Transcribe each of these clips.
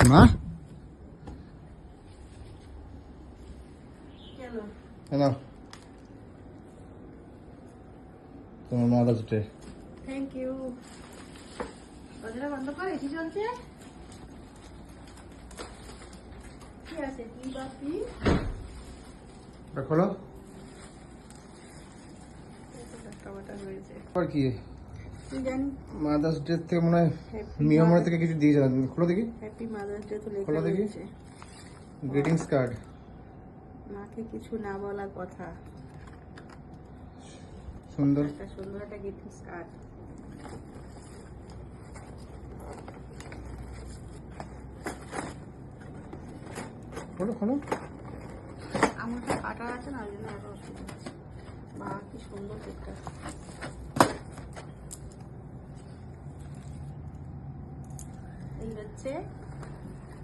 মা না তোমার মাদার্স ডে। Thank you. দরজাটা বন্ধ কর, এসি চলছে। কি আছে কি বাপি? খোলো। টমেটো হয়েছে আর কি তুই জানি। মাদার্স ডে থেকে মনে হয় Happy মিয়ামোর Mother- থেকে কিছু দিয়েছে। খোলো দেখি, হ্যাপি মাদার্স ডে তো খোলো লেখা দেখি। রয়েছে। Greetings card. মাকে কিছু না বলা কথা। সুন্দর। একটা সুন্দর একটা গ্রিটিংস কার্ড। খোলো খোলো। আমার তো কাটা আছে না, ওই জন্য আরো অসুবিধা হচ্ছে। মা কি সুন্দর কেকটা। এই হচ্ছে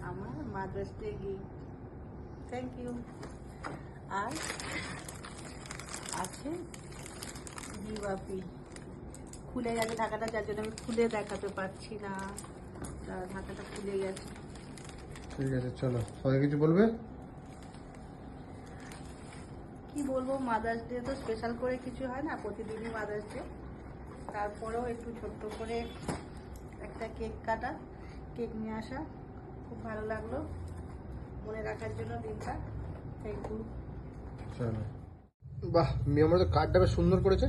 আমার mother's day gift. Thank you. আর আছে জিবাপি। খুলে গেছে ঢাকাটা, যার জন্য আমি খুলে দেখাতে পারছি না। ঢাকাটা খুলে গেছে। ঠিক আছে চলো, সবাই কিছু বলবে? কি বলবো, মাদার্স ডে তো স্পেশাল করে কিছু হয় না, প্রতিদিনই মাদার্স ডে। তারপরেও একটু ছোট্ট করে একটা কেক কাটা, কেক নিয়ে আসা খুব ভালো লাগলো। মনে রাখার জন্য দিনটা। Thank you. চলো। বাহ, মিয়ামোর তো কার্ডটা বেশ সুন্দর করেছে।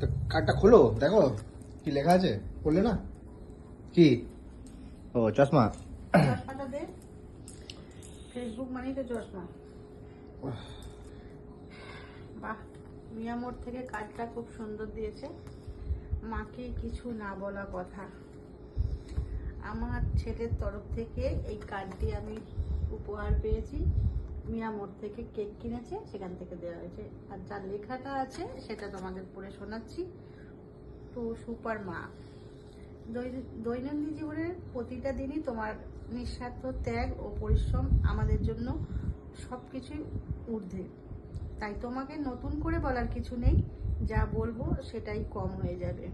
তো কার্ডটা খোলো, দেখো কি লেখা আছে। পড়লে না কি? ও চশমা। চশমাটা দে। ফেসবুক মানেই তো চশমা। বাহ, মিয়ামোর থেকে কার্ডটা খুব সুন্দর দিয়েছে। মাকে কিছু না বলা কথা। আমার ছেলের তরফ থেকে এই কার্ডটি আমি উপহার পেয়েছি। মিয়ামোর থেকে কেক কিনেছে, সেখান থেকে দেওয়া হয়েছে। আর যার লেখাটা আছে সেটা তোমাদের পড়ে শোনাচ্ছি। তো সুপার মা, দৈনন্দিন জীবনের প্রতিটা দিনই তোমার নিঃস্বার্থ ত্যাগ ও পরিশ্রম আমাদের জন্য সবকিছুই ঊর্ধ্বে। তাই তোমাকে নতুন করে বলার কিছু নেই, যা বলবো সেটাই কম হয়ে যাবে।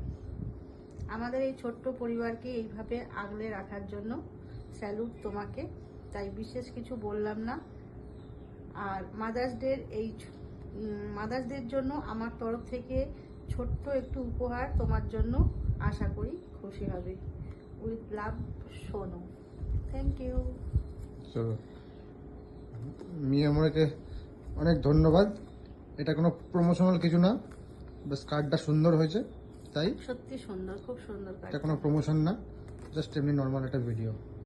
আমাদের এই ছোট্ট পরিবারকে এইভাবে আগলে রাখার জন্য স্যালুট তোমাকে। তাই বিশেষ কিছু বললাম না। আর মাদার্স ডের জন্য আমার তরফ থেকে ছোট্ট একটু উপহার তোমার জন্য, আশা করি খুশি হবে। With love, Sonu. Thank you. চলো, মিয়ামোরকে অনেক ধন্যবাদ। এটা কোনো প্রমোশনাল কিছু না, বাস কার্ডটা সুন্দর হয়েছে তাই। সত্যি সুন্দর, খুব সুন্দর কাজ। এটা কোনো প্রমোশন না, জাস্ট এমনি নর্মাল একটা ভিডিও।